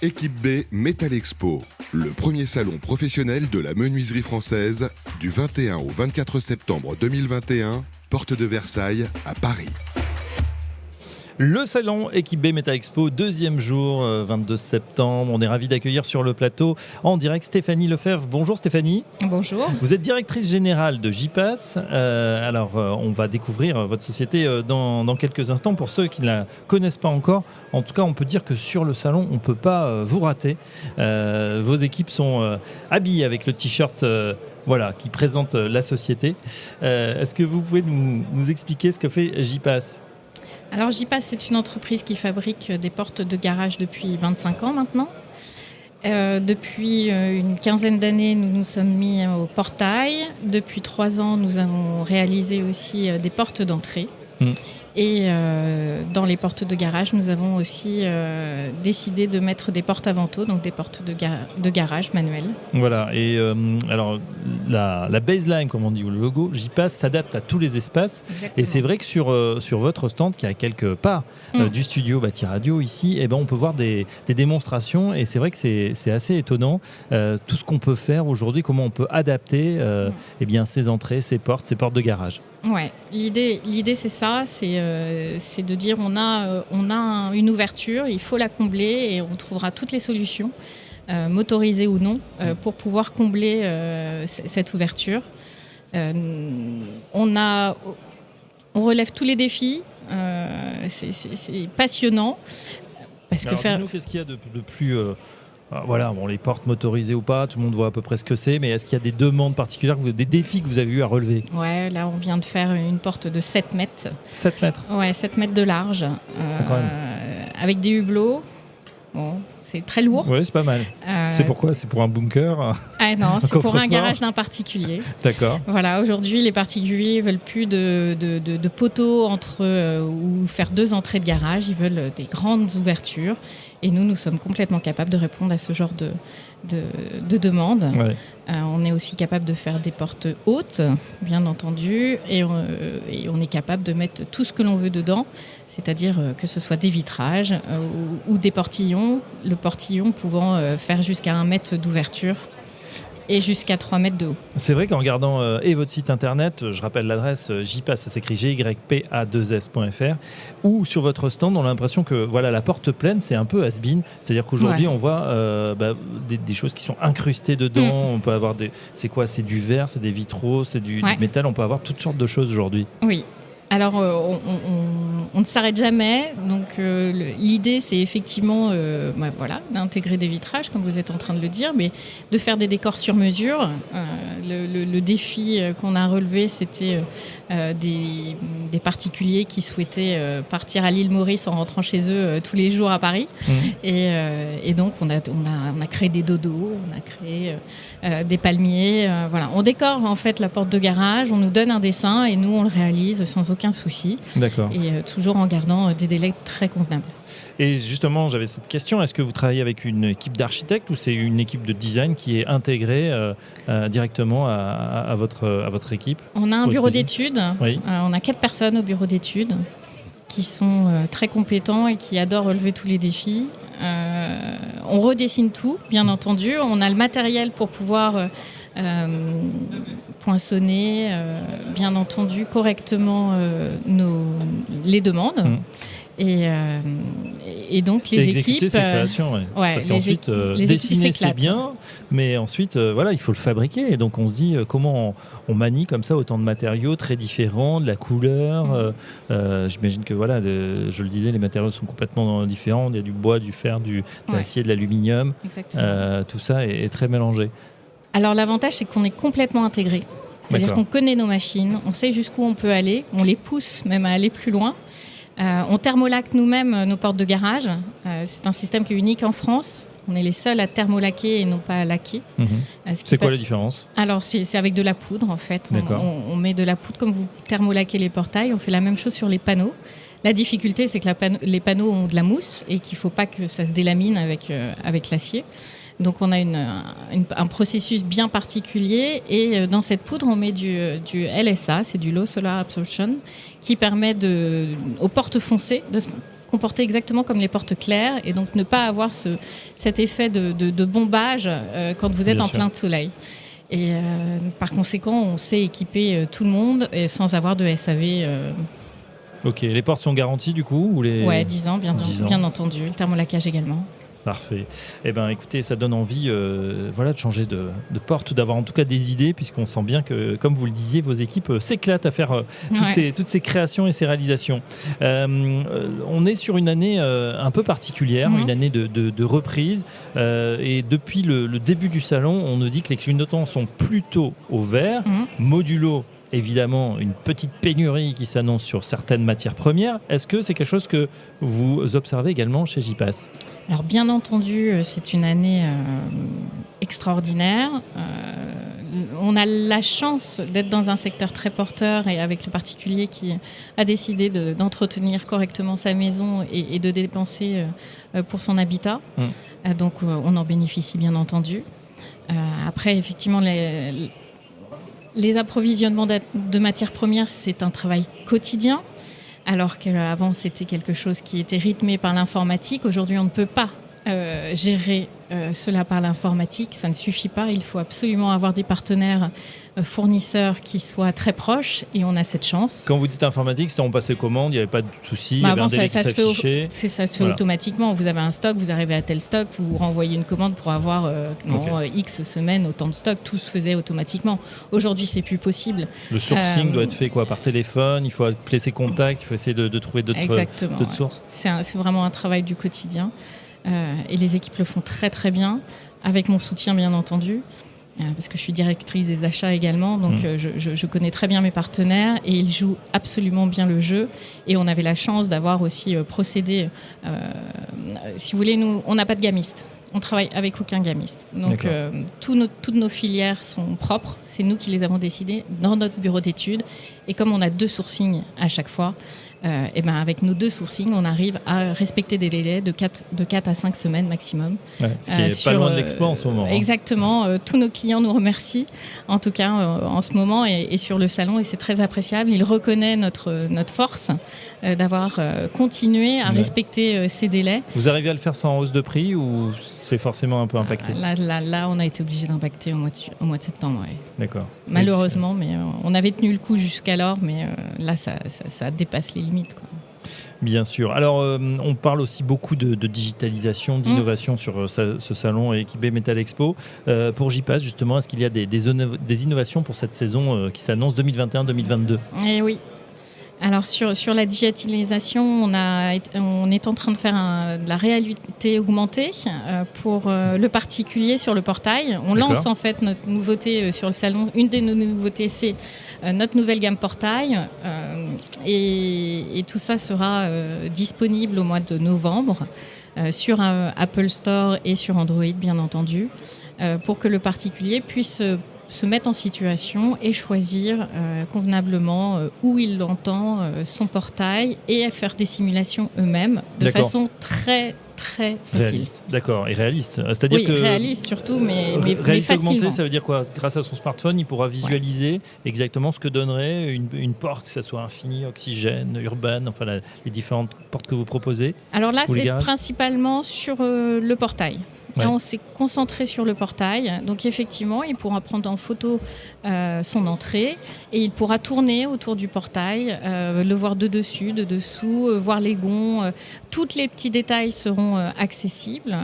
Équipe B Metal Expo, le premier salon professionnel de la menuiserie française du 21 au 24 septembre 2021, porte de Versailles à Paris. Le salon Équipe B Metal Expo, deuxième jour, 22 septembre. On est ravis d'accueillir sur le plateau en direct Stéphanie Lefebvre. Bonjour Stéphanie. Bonjour. Vous êtes directrice générale de JPass. On va découvrir votre société dans quelques instants. Pour ceux qui ne la connaissent pas encore, en tout cas, on peut dire que sur le salon, on ne peut pas vous rater. Vos équipes sont habillées avec le t-shirt qui présente la société. Est-ce que vous pouvez nous expliquer ce que fait JPass ? Alors JPass, c'est une entreprise qui fabrique des portes de garage depuis 25 ans maintenant. Depuis une quinzaine d'années, nous nous sommes mis au portail. Depuis 3 ans, nous avons réalisé aussi des portes d'entrée. Et dans les portes de garage, nous avons aussi décidé de mettre des portes à vantaux, donc des portes de garage manuelles. Voilà, et alors la baseline, comme on dit, ou le logo, JPass s'adapte à tous les espaces. Exactement. Et c'est vrai que sur votre stand, qui est à quelques pas du studio Bâti Radio ici, on peut voir des démonstrations, et c'est vrai que c'est assez étonnant tout ce qu'on peut faire aujourd'hui, comment on peut adapter ces entrées, ces portes de garage. Ouais, l'idée c'est ça, c'est de dire on a une ouverture, il faut la combler et on trouvera toutes les solutions, motorisées ou non, pour pouvoir combler cette ouverture. On relève tous les défis, c'est passionnant. Dis-nous, qu'est-ce qu'il y a de plus... les portes motorisées ou pas, tout le monde voit à peu près ce que c'est, mais est-ce qu'il y a des demandes particulières, des défis que vous avez eu à relever ? Ouais, là on vient de faire une porte de 7 mètres. 7 mètres ? Ouais, 7 mètres de large, avec des hublots. Bon, c'est très lourd. Oui, c'est pas mal. C'est pourquoi ? C'est pour un bunker ? Ah non, c'est pour un garage d'un particulier. D'accord. Voilà, aujourd'hui, les particuliers ne veulent plus de poteaux entre ou faire 2 entrées de garage. Ils veulent des grandes ouvertures. Et nous sommes complètement capables de répondre à ce genre de demande. Ouais. On est aussi capable de faire des portes hautes, bien entendu, et on est capable de mettre tout ce que l'on veut dedans, c'est-à-dire que ce soit des vitrages ou des portillons, le portillon pouvant faire jusqu'à 1 mètre d'ouverture et jusqu'à 3 mètres de haut. C'est vrai qu'en regardant votre site internet, je rappelle l'adresse JPass, ça s'écrit gypa2s.fr, ou sur votre stand, on a l'impression que la porte pleine, c'est un peu has-been. C'est-à-dire qu'aujourd'hui, on voit des choses qui sont incrustées dedans. On peut avoir c'est quoi ? C'est du verre, c'est des vitraux, c'est du métal. On peut avoir toutes sortes de choses aujourd'hui. Oui. Alors, on ne s'arrête jamais. Donc, l'idée, c'est effectivement d'intégrer des vitrages, comme vous êtes en train de le dire, mais de faire des décors sur mesure. Le défi qu'on a relevé, c'était des particuliers qui souhaitaient partir à l'île Maurice en rentrant chez eux tous les jours à Paris. Et donc, on a créé des dodos, on a créé des palmiers. On décore en fait la porte de garage, on nous donne un dessin et nous, on le réalise sans aucun souci. D'accord. Et toujours en gardant des délais très convenables. Et justement, j'avais cette question, est-ce que vous travaillez avec une équipe d'architectes ou c'est une équipe de design qui est intégrée directement à votre équipe ? On a un bureau d'études, oui. On a 4 personnes au bureau d'études qui sont très compétents et qui adorent relever tous les défis. On redessine tout, bien entendu. On a le matériel pour pouvoir poinçonner, bien entendu, correctement les demandes. Et donc les exécuter équipes, ces créations, parce qu'ensuite dessiner c'est bien, mais ensuite il faut le fabriquer. Et donc on se dit comment on manie comme ça autant de matériaux très différents, de la couleur. J'imagine que je le disais, les matériaux sont complètement différents. Il y a du bois, du fer, de l'acier, de l'aluminium. Tout ça est très mélangé. Alors l'avantage, c'est qu'on est complètement intégré. C'est-à-dire qu'on connaît nos machines, on sait jusqu'où on peut aller, on les pousse même à aller plus loin. On thermolaque nous-mêmes nos portes de garage. C'est un système qui est unique en France. On est les seuls à thermolaquer et non pas à laquer. C'est quoi la différence ? Alors, c'est avec de la poudre, en fait. On met de la poudre comme vous thermolaquez les portails. On fait la même chose sur les panneaux. La difficulté, c'est que les panneaux ont de la mousse et qu'il ne faut pas que ça se délamine avec l'acier. Donc on a un processus bien particulier et dans cette poudre on met du LSA, c'est du Low Solar Absorption, qui permet aux portes foncées comporter exactement comme les portes claires et donc ne pas avoir cet effet de bombage quand vous êtes Bien en sûr. plein soleil. Et par conséquent, on sait équiper tout le monde et sans avoir de SAV. Ok, les portes sont garanties du coup ou les... Ouais, 10 ans, 10 ans. bien entendu. Le thermolacage également. Parfait. Eh ben, écoutez, ça donne envie de changer de porte, d'avoir en tout cas des idées, puisqu'on sent bien que, comme vous le disiez, vos équipes s'éclatent à faire toutes ces créations et ces réalisations. On est sur une année un peu particulière, une année de reprise. Et depuis le début du salon, on nous dit que les clignotants sont plutôt au vert, modulo. Évidemment, une petite pénurie qui s'annonce sur certaines matières premières. Est-ce que c'est quelque chose que vous observez également chez JPass ? Alors bien entendu, c'est une année extraordinaire. On a la chance d'être dans un secteur très porteur et avec le particulier qui a décidé d'entretenir correctement sa maison et de dépenser pour son habitat. Donc on en bénéficie bien entendu. Après, effectivement, les approvisionnements de matières premières, c'est un travail quotidien. Alors qu'avant, c'était quelque chose qui était rythmé par l'informatique. Aujourd'hui, on ne peut pas gérer cela par l'informatique. Ça ne suffit pas. Il faut absolument avoir des partenaires fournisseurs qui soient très proches et on a cette chance. Quand vous dites informatique, c'était on passait commande, il n'y avait pas de souci, il y avait avant, un délai qui s'affichait. Ça se fait automatiquement. Vous avez un stock, vous arrivez à tel stock, vous renvoyez une commande pour avoir X semaines, autant de stock. Tout se faisait automatiquement. Aujourd'hui, c'est plus possible. Le sourcing doit être fait par téléphone, il faut appeler ses contacts, il faut essayer de trouver d'autres sources. C'est vraiment un travail du quotidien. Et les équipes le font très très bien, avec mon soutien bien entendu, parce que je suis directrice des achats également, donc je connais très bien mes partenaires et ils jouent absolument bien le jeu. Et on avait la chance d'avoir aussi procédé, si vous voulez, nous, on n'a pas de gamiste. On travaille avec aucun gamiste. Donc, toutes nos filières sont propres. C'est nous qui les avons décidées dans notre bureau d'études. Et comme on a 2 sourcings à chaque fois, avec nos 2 sourcings, on arrive à respecter des délais de 4 à 5 semaines maximum. Ouais, ce qui est pas loin de l'exploit en ce moment. Exactement. Tous nos clients nous remercient, en tout cas en ce moment et sur le salon. Et c'est très appréciable. Ils reconnaissent notre force d'avoir continué à respecter ces délais. Vous arrivez à le faire sans hausse de prix ou c'est forcément un peu impacté ? Là, on a été obligé d'impacter au mois de septembre. Ouais. D'accord. Malheureusement, mais on avait tenu le coup jusqu'alors, mais là, ça dépasse les limites, quoi. Bien sûr. Alors, on parle aussi beaucoup de digitalisation, d'innovation sur ce salon Equibé Metal Expo. Pour JPass, justement, est-ce qu'il y a des innovations pour cette saison qui s'annonce 2021-2022 ? Eh oui. Alors sur la digitalisation, on est en train de faire de la réalité augmentée pour le particulier sur le portail. On lance en fait notre nouveauté sur le salon. Une de nos nouveautés, c'est notre nouvelle gamme portail. Et tout ça sera disponible au mois de novembre sur Apple Store et sur Android, bien entendu, pour que le particulier puisse se mettre en situation et choisir convenablement où il entend son portail et faire des simulations eux-mêmes de façon très très facile. Réaliste. D'accord, et réaliste. C'est-à-dire que réaliste surtout, mais réalité facilement. augmentée, ça veut dire quoi ? Grâce à son smartphone, il pourra visualiser exactement ce que donnerait une porte, que ce soit Infini, Oxygène, Urban, enfin les différentes portes que vous proposez. Alors là, c'est principalement sur le portail. Là, on s'est concentré sur le portail. Donc, effectivement, il pourra prendre en photo son entrée et il pourra tourner autour du portail, le voir de dessus, de dessous, voir les gonds. Tous les petits détails seront accessibles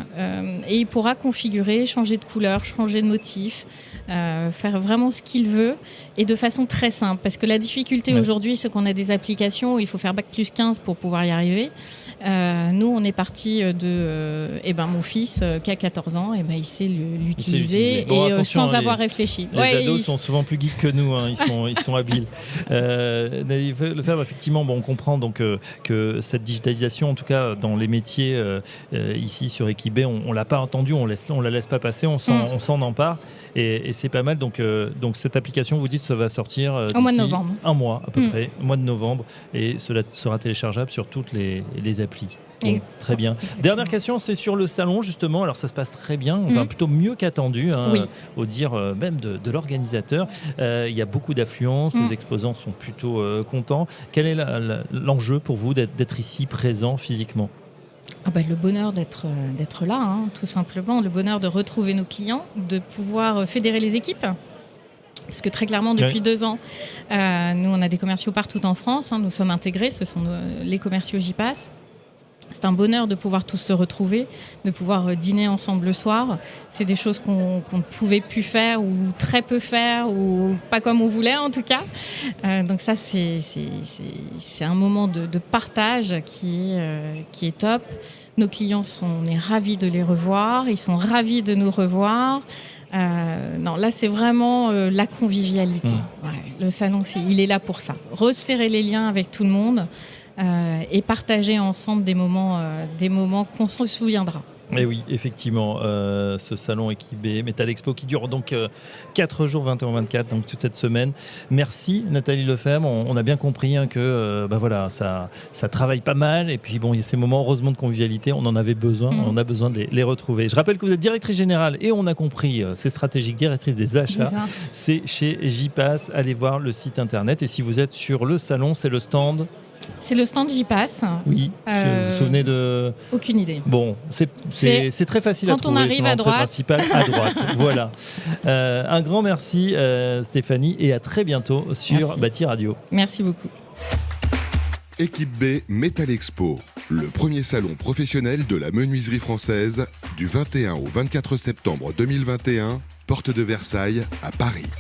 et il pourra configurer, changer de couleur, changer de motif, faire vraiment ce qu'il veut et de façon très simple. Parce que la difficulté aujourd'hui, c'est qu'on a des applications où il faut faire Bac+15 pour pouvoir y arriver. Nous, on est parti de mon fils qui a 14 ans, il sait l'utiliser sans avoir réfléchi. Les ados sont souvent plus geeks que nous, hein, ils sont habiles. Le faire, effectivement, on comprend donc, que cette digitalisation, en tout cas dans les métiers ici sur Equibé, on ne l'a pas entendu, on la laisse pas passer, on s'en empare et c'est pas mal. Donc cette application, vous dites, ça va sortir au mois de novembre. Un mois à peu près, au mois de novembre, et cela sera téléchargeable sur toutes les applis. Bon, très bien. Exactement. Dernière question, c'est sur le salon justement. Alors ça se passe très bien, enfin plutôt mieux qu'attendu, Oui. au dire même de l'organisateur. Il y a beaucoup d'affluence, les exposants sont plutôt contents. Quel est l'enjeu pour vous d'être ici présent physiquement ? Le bonheur d'être là, hein, tout simplement. Le bonheur de retrouver nos clients, de pouvoir fédérer les équipes. Parce que très clairement, depuis 2 ans, nous, on a des commerciaux partout en France. Hein, nous sommes intégrés, ce sont les commerciaux JPass. C'est un bonheur de pouvoir tous se retrouver, de pouvoir dîner ensemble le soir. C'est des choses qu'on ne pouvait plus faire ou très peu faire ou pas comme on voulait en tout cas. Donc ça, c'est un moment de partage qui est top. Nos clients, on est ravis de les revoir. Ils sont ravis de nous revoir. Là, c'est vraiment la convivialité. Ouais, le salon, il est là pour ça. Resserrer les liens avec tout le monde. Et partager ensemble des moments qu'on se souviendra. Et oui, effectivement, ce salon Equibé Metal Expo qui dure donc 4 jours, 21-24, donc toute cette semaine. Merci Nathalie Lefebvre, on a bien compris que ça travaille pas mal et puis bon, il y a ces moments heureusement de convivialité, on en avait besoin, on a besoin de les retrouver. Je rappelle que vous êtes directrice générale et on a compris, c'est stratégique, directrice des achats, c'est chez JPass, allez voir le site internet et si vous êtes sur le salon, c'est le stand... C'est le stand JPass. Oui, vous vous souvenez de... Aucune idée. Bon, c'est très facile à trouver. Quand on arrive à droite. Principal, à droite, voilà. Un grand merci Stéphanie et à très bientôt sur Bâti Radio. Merci beaucoup. Equibé Metal Expo, le premier salon professionnel de la menuiserie française du 21 au 24 septembre 2021, porte de Versailles à Paris.